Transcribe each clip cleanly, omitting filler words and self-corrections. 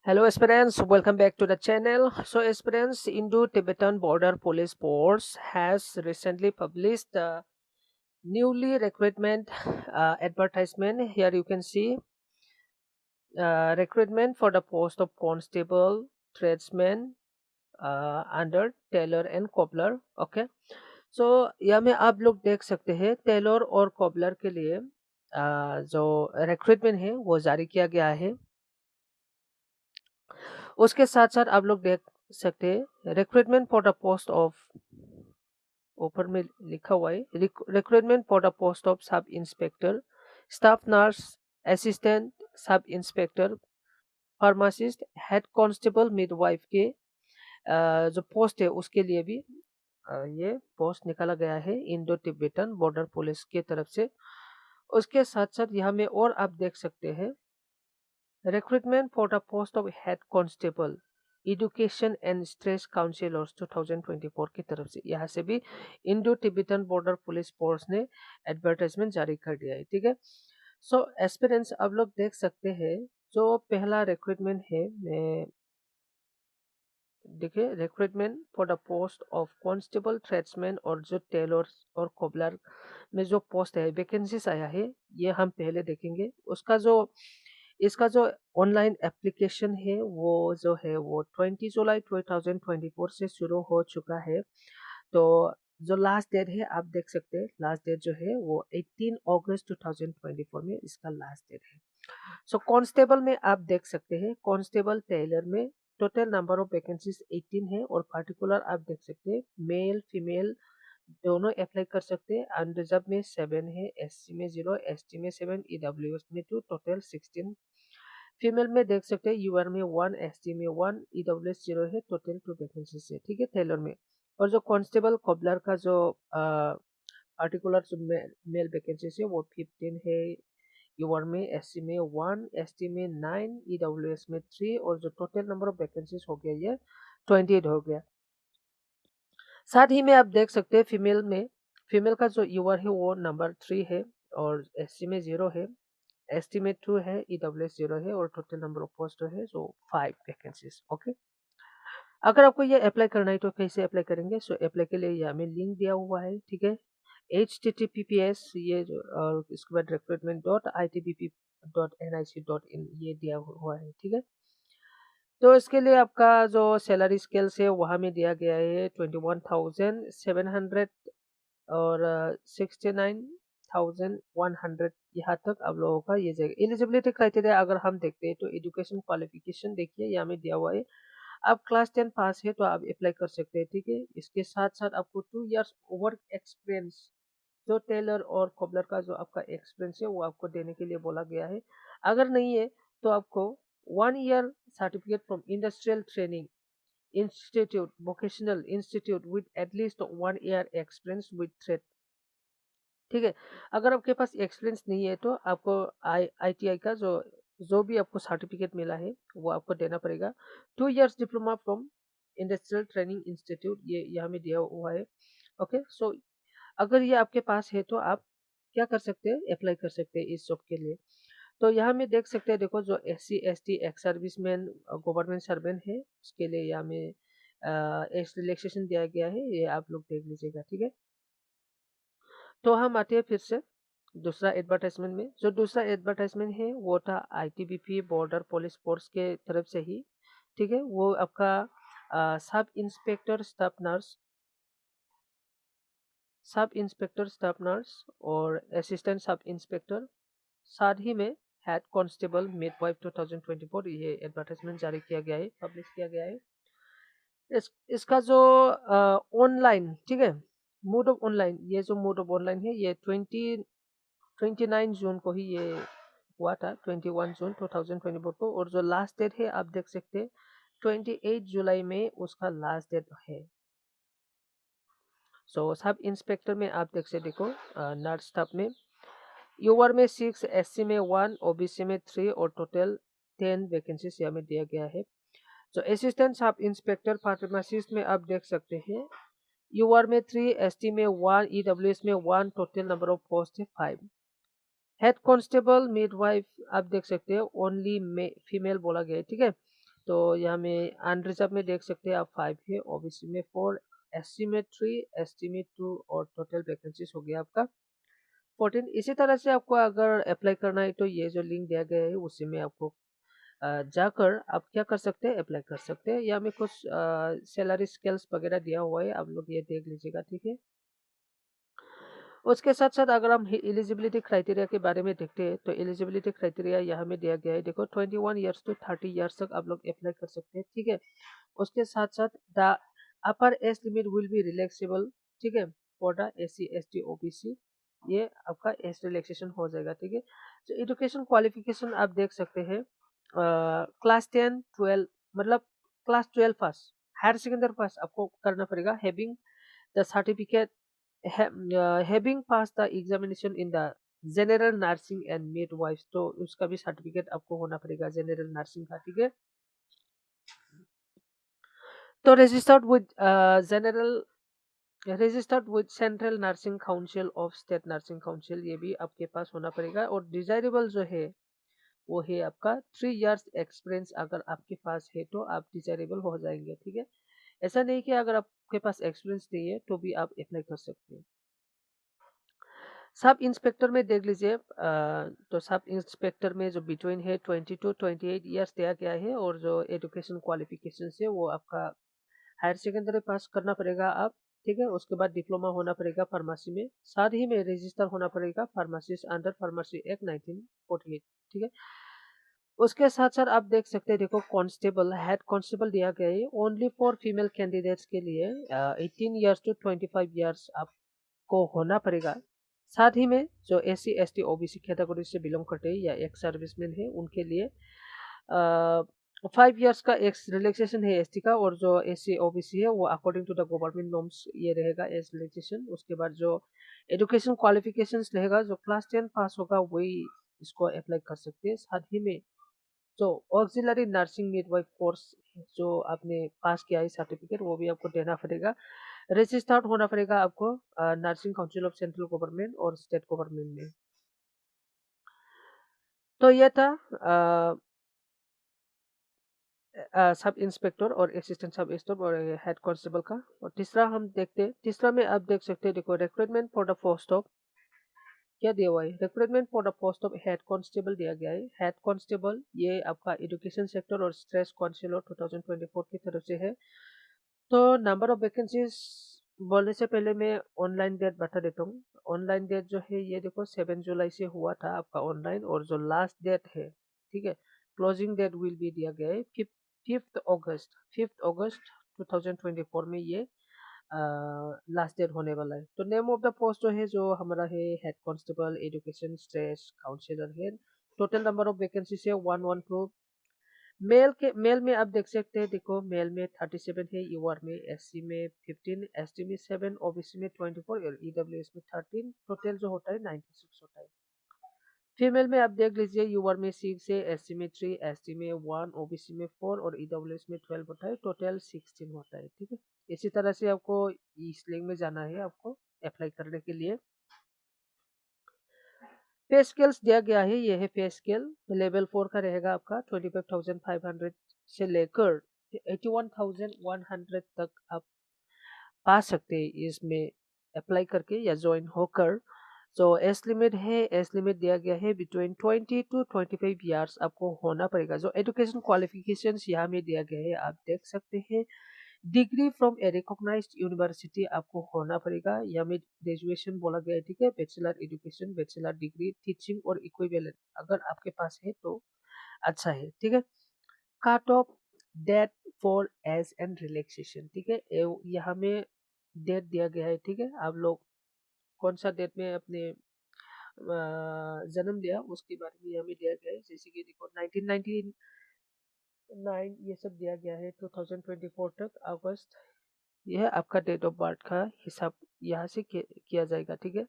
Hello aspirants, welcome back to the channel. So aspirants, Indo-Tibetan Border Police Force has recently published the newly recruitment advertisement. Here you can see recruitment for the post of constable, tradesman under tailor and cobbler. Okay, so यहाँ में आप लोग देख सकते हैं Taylor और cobbler के लिए जो रिक्रूटमेंट है वो जारी किया गया है. उसके साथ साथ आप लोग देख सकते हैं recruitment for the post of, ऊपर में लिखा हुआ है recruitment for the post of sub inspector, staff nurse, assistant sub inspector, pharmacist, head constable, midwife के जो पोस्ट है उसके लिए भी ये पोस्ट निकाला गया है इंडो तिब्बतन बॉर्डर पुलिस की तरफ से. उसके साथ साथ यहाँ में और आप देख सकते हैं recruitment for the post of head constable, education and stress councillors 2024 की तरफ से. यहाँ से भी Indo Tibetan border police force ने एडवर्टाइजमेंट जारी कर दिया है. ठीक है, सो एस्पिरेंट्स आप लोग देख सकते हैं जो पहला रिक्रूटमेंट है, मैं देखिए recruitment for the post of constable, tradesman और जो टेलर और कोबलर में जो पोस्ट है वैकेंसीज आया है ये हम पहले देखेंगे. उसका जो इसका जो ऑनलाइन एप्लीकेशन है वो जो है वो 20 जुलाई 2024 से शुरू हो चुका है. तो जो लास्ट डेट है आप देख सकते हैं, लास्ट डेट जो है वो 18 अगस्त 2024 में इसका लास्ट डेट है. सो कांस्टेबल में आप देख सकते हैं कांस्टेबल टेलर में टोटल नंबर ऑफ वैकेंसीज 18 है और पार्टिकुलर आप देख सकते हैं मेल फीमेल दोनों अप्लाई कर सकते हैं. अनरिजर्व में 7 है, एससी में 0, एसटी में 7, ईडब्ल्यूएस में 2, टोटल 16. फीमेल में देख सकते हैं यूआर में 1, एसटी में 1, ईडब्ल्यूएस 0 है, टोटल 2 वैकेंसीज है. ठीक है, टेलर में. और जो कांस्टेबल कॉबलर का जो पार्टिकुलर जो मेल वैकेंसीज है वो 15 है, यूआर में एससी में 1, एसटी में 9, ईडब्ल्यूएस में 3 और जो टोटल नंबर ऑफ वैकेंसीज हो गया ये 28 हो गया. साथ ही में आप देख सकते हैं फीमेल का जो यूआर है वो नंबर 3 है और एससी में 0 है, एसटी में 2 है, ईडब्ल्यूएस 0 है और टोटल नंबर ऑफ पोस्ट है जो 5 वैकेंसीज. ओके, अगर आपको ये अप्लाई करना है तो कैसे अप्लाई करेंगे? सो अप्लाई के लिए यहाँ में लिंक दिया हुआ है. ठीक है, https ये और इसके बाद recruitment.itbp.nic.in ये दिया हुआ है. ठीक है, तो इसके लिए आपका जो सैलरी स्केल्स है वहाँ में दिया गया है 21,700 और 69,100 यहाँ तक आप लोगों का ये जाएगा. एलिजिबिलिटी क्राइटेरिया अगर हम देखते हैं तो एजुकेशन क्वालिफिकेशन देखिए यहाँ में दिया हुआ है. आप क्लास 10 पास है तो आप अप्लाई कर सकते हैं. ठीक है, इसके साथ साथ आपको 2 इयर्स वर्क एक्सपीरियंस जो टेलर और कॉबलर का जो आपका एक्सपीरियंस है वो आपको देने के लिए बोला गया है. अगर नहीं है तो आपको 1 year certificate from industrial training institute, vocational institute with at least 1 year experience with trade. ठीक है, अगर आपके पास एक्सपीरियंस नहीं है तो आपको आईटीआई का जो भी आपको सर्टिफिकेट मिला है वो आपको देना पड़ेगा. 2 years diploma from industrial training institute ये यहाँ में दिया हुआ है. ओके, सो अगर ये आपके पास है तो आप क्या कर सकते हैं, अप्लाई कर सकते हैं इस जॉब के लिए. तो यहाँ में देख सकते हैं, देखो जो SC ST ex serviceman government servant है उसके लिए यहाँ में एज रिलैक्सेशन दिया गया है, ये आप लोग देख लीजिएगा. ठीक है, तो हम आते हैं फिर से दूसरा एडवर्टाइजमेंट में. जो दूसरा एडवर्टाइजमेंट है वो था ITBP बॉर्डर पुलिस फोर्स के तरफ से ही. ठीक है, वो आपका सब इंस्पेक्टर स्टाफ नर्स और असिस्टेंट सब इंस्पेक्टर, साथ ही में हेड कांस्टेबल मिडवाइफ 2024 ये एडवर्टाइजमेंट जारी किया गया है, पब्लिश किया गया है. इसका जो ऑनलाइन, ठीक है, मोड ऑफ ऑनलाइन, ये जो मोड ऑफ ऑनलाइन है ये 29 जून को ही ये हुआ था, 21 जून 2024 को. और जो लास्ट डेट है आप देख सकते हैं 28 जुलाई में उसका लास्ट डेट है. सो सब इंस्पेक्टर में आप देख सकते, देखो नर्स स्टाफ में यूआर में 6, एससी में 1, ओबीसी में 3 और टोटल 10 वैकेंसीज यहाँ में दिया गया है. तो असिस्टेंट सब इंस्पेक्टर फार्मासिस्ट में आप देख सकते हैं यूआर में 3, एसटी में 1, ईडब्ल्यूएस में 1, टोटल नंबर ऑफ पोस्ट है 5. हेड कांस्टेबल मिडवाइफ आप देख सकते हैं ओनली फीमेल बोला गया है. ठीक है, तो यहाँ में अनरिजर्व में देख सकते हैं आप 5 है, ओबीसी में 4, एससी में 3, एसटी में 2 और टोटल वैकेंसीज हो गया आपका 14। इसी तरह से आपको अगर अप्लाई करना है तो ये जो लिंक दिया गया है उसी में आपको जाकर आप क्या कर सकते हैं, अप्लाई कर सकते हैं। यहाँ में कुछ सैलरी स्केल्स वगैरह दिया हुआ है, आप लोग ये देख लीजिएगा, ठीक है। उसके साथ साथ अगर हम एलिजिबिलिटी क्राइटेरिया के बारे में देखते हैं तो एलिजिबिलिटी क्राइटेरिया यहाँ में दिया गया है, देखो 21 ईयर्स टू 30 ईयर्स तक आप लोग अप्लाई कर सकते हैं, ठीक है। उसके साथ साथ the upper age limit will be relaxable, ठीक है, for the SC ST OBC, ये आपका एज रिलैक्सेशन हो जाएगा, ठीक है। तो एजुकेशन क्वालिफिकेशन आप देख सकते हैं, क्लास 10 12, मतलब क्लास 12 पास, हायर सेकेंडरी पास आपको करना पड़ेगा, having the certificate, having passed the examination in the general nursing and midwife, तो उसका भी सर्टिफिकेट आपको होना पड़ेगा जनरल नर्सिंग का, ठीक है। तो registered with central nursing council of state nursing council, ये भी आपके पास होना पड़ेगा। और डिजायरेबल जो है वो है आपका 3 इयर्स एक्सपीरियंस, अगर आपके पास है तो आप डिजायरेबल हो जाएंगे, ठीक है। ऐसा नहीं कि अगर आपके पास एक्सपीरियंस नहीं है तो भी आप अप्लाई कर सकते हैं। सब इंस्पेक्टर में देख लीजिए, तो सब इंस्पेक्टर में जो बिटवीन है 20 टू 28 ईयर्स दिया गया है, और जो एजुकेशन क्वालिफिकेशन है वो आपका हायर सेकेंडरी पास करना पड़ेगा आप, ठीक है। उसके बाद डिप्लोमा होना पड़ेगा फार्मेसी में, साथ ही में रजिस्टर होना पड़ेगा फार्मासिस्ट अंडर फार्मेसी एक्ट 1948, ठीक है। उसके साथ साथ आप देख सकते हैं, देखो कांस्टेबल, हेड कांस्टेबल दिया गया है ओनली फॉर फीमेल कैंडिडेट्स के लिए, 18 ईयर्स टू 25 ईयर्स आपको होना पड़ेगा। साथ ही में जो एससी एसटी ओबीसी कैटेगरी से बिलोंग करते हैं या एक्स सर्विसमैन है उनके लिए 5 इयर्स का एक्स रिलैक्सेशन है एसटी का, और जो एससी ओबीसी है वो according to the government norms ये रहेगा एज रिलैक्सेशन। उसके बाद जो एजुकेशन क्वालिफिकेशंस रहेगा, जो क्लास 10 पास होगा वही इसको अप्लाई कर सकते हैं। साथ ही में जो ऑक्सिलरी नर्सिंग मिडवाइफ कोर्स जो आपने पास किया है सर्टिफिकेट, वो भी आपको देना पड़ेगा, रजिस्टर्ड होना पड़ेगा आपको nursing council of central government और स्टेट गवर्नमेंट में। तो ये था सब इंस्पेक्टर और असिस्टेंट सब इंस्पेक्टर और हेड कांस्टेबल का। और तीसरा हम देखते हैं, तीसरा में आप देख सकते हैं, देखो recruitment for the post of, क्या दिया हुआ है, recruitment for the post of head constable दिया गया है। हेड कांस्टेबल ये आपका एजुकेशन सेक्टर और स्ट्रेस काउंसिलर 2024 की तरफ से है। तो नंबर ऑफ वैकेंसीज बोलने से पहले मैं ऑनलाइन डेट बता देता हूँ। ऑनलाइन डेट जो है ये देखो 7 जुलाई से हुआ था आपका ऑनलाइन, और जो लास्ट डेट है, ठीक है, क्लोजिंग डेट विल भी दिया गया है 5th अगस्त 2024 में ये लास्ट डेट होने वाला है। तो नेम ऑफ द पोस्ट जो है, जो हमारा है head constable education stress counsellor है। टोटल नंबर ऑफ वैकेंसी है 112। मेल में आप देख सकते हैं, देखो मेल में 37 है, यूआर में, एससी में 15, एसटी में 7, ओबीसी में 24 और ईडब्ल्यूएस में 13, टोटल जो होता है 96 होता है। फीमेल में आप देख लीजिए, यूआर में 6 है, एससी में 3, एसटी में 1, ओबीसी में 4 और ईडब्ल्यूएस में 12 होता है, टोटल 16 होता है, ठीक है। इसी तरह से आपको इस लिंक में जाना है आपको अप्लाई करने के लिए। पे स्केल्स दिया गया है, ये है पे स्केल, लेवल 4 का रहेगा आपका 25,500 से लेकर 81,100 तक आप पा सकते हैं इसमें अप्लाई करके या ज्वाइन होकर। जो एज लिमिट है, एज लिमिट दिया गया है बिटवीन 20 टू 25 ईयर्स आपको होना पड़ेगा। जो एजुकेशन क्वालिफिकेशंस यहाँ में दिया गया है आप देख सकते हैं, degree from a recognised university आपको होना पड़ेगा, या में ग्रेजुएशन बोला गया है, ठीक है, bachelor education, bachelor degree teaching और इक्विवेलेंट अगर आपके पास है तो अच्छा है, ठीक है। Cut off date for age and relaxation, ठीक है, यहाँ में डेट दिया गया है, ठीक है। आप लोग कौन सा डेट में अपने जन्म लिया उसके बारे में यहाँ में दिया गया है, जैसे कि देखो 1999 ये सब दिया गया है 2024 तक अगस्त, यह आपका डेट ऑफ बर्थ का हिसाब यहाँ से किया जाएगा, ठीक है।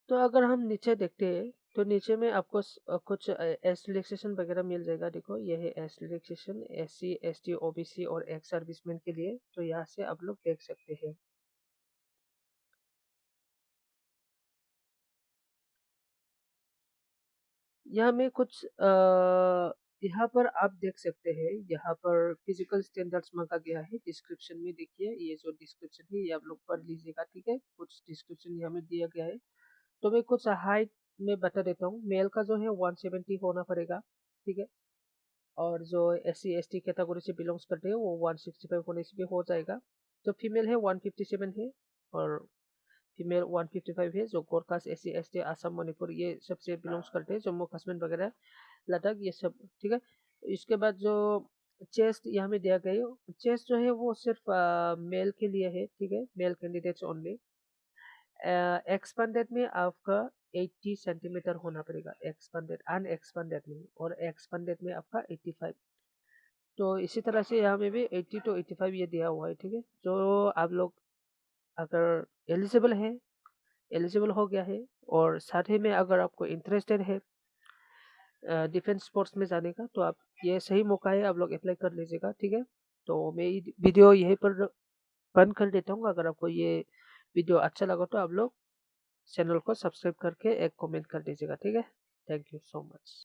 तो अगर हम नीचे देखते हैं तो नीचे में आपको कुछ एस रिलैक्सेशन वगैरह मिल जाएगा, देखो यह है S relaxation SC ST OBC और एक्स सर्विसमैन के लिए, तो यहाँ से आप लोग देख सकते हैं। यहाँ में कुछ यहाँ पर आप देख सकते हैं, यहाँ पर फिजिकल स्टैंडर्ड्स मांगा गया है। डिस्क्रिप्शन में देखिए, ये जो डिस्क्रिप्शन है ये आप लोग पढ़ लीजिएगा, ठीक है। कुछ डिस्क्रिप्शन यहाँ में दिया गया है, तो मैं कुछ हाइट में बता देता हूँ। मेल का जो है 170 होना पड़ेगा, ठीक है। और जो SC ST कैटेगरी से बिलोंग्स करते हैं वो 165 होने से भी हो जाएगा। जो फीमेल है 157 है, और फीमेल 155 है। जो गोरखास SC ST असम मणिपुर ये सबसे बिलोंग्स करते हैं, जम्मू कश्मीर वगैरह लद्दाख ये सब, ठीक है। इसके बाद जो चेस्ट यहाँ में दिया गया है, चेस्ट जो है वो सिर्फ मेल के लिए है, ठीक है, मेल कैंडिडेट्स ओनली। एक्सपेंडेड में आपका 80 सेंटीमीटर होना पड़ेगा, एक्सपेंडेड अनएक्सपेंडेड में, और एक्सपेंडेड में आपका 85। तो इसी तरह से यहाँ में भी 80 to 85 ये दिया हुआ है, ठीक है। जो आप लोग अगर एलिजिबल है, एलिजिबल हो गया है, और साथ ही में अगर आपको इंटरेस्टेड है डिफेंस स्पोर्ट्स में जाने का, तो आप ये सही मौका है, आप लोग अप्लाई कर लीजिएगा, ठीक है। तो मैं ये वीडियो यहीं पर बंद कर देता हूँ। अगर आपको ये वीडियो अच्छा लगा तो आप लोग चैनल को सब्सक्राइब करके एक कमेंट कर दीजिएगा, ठीक है। Thank you so much.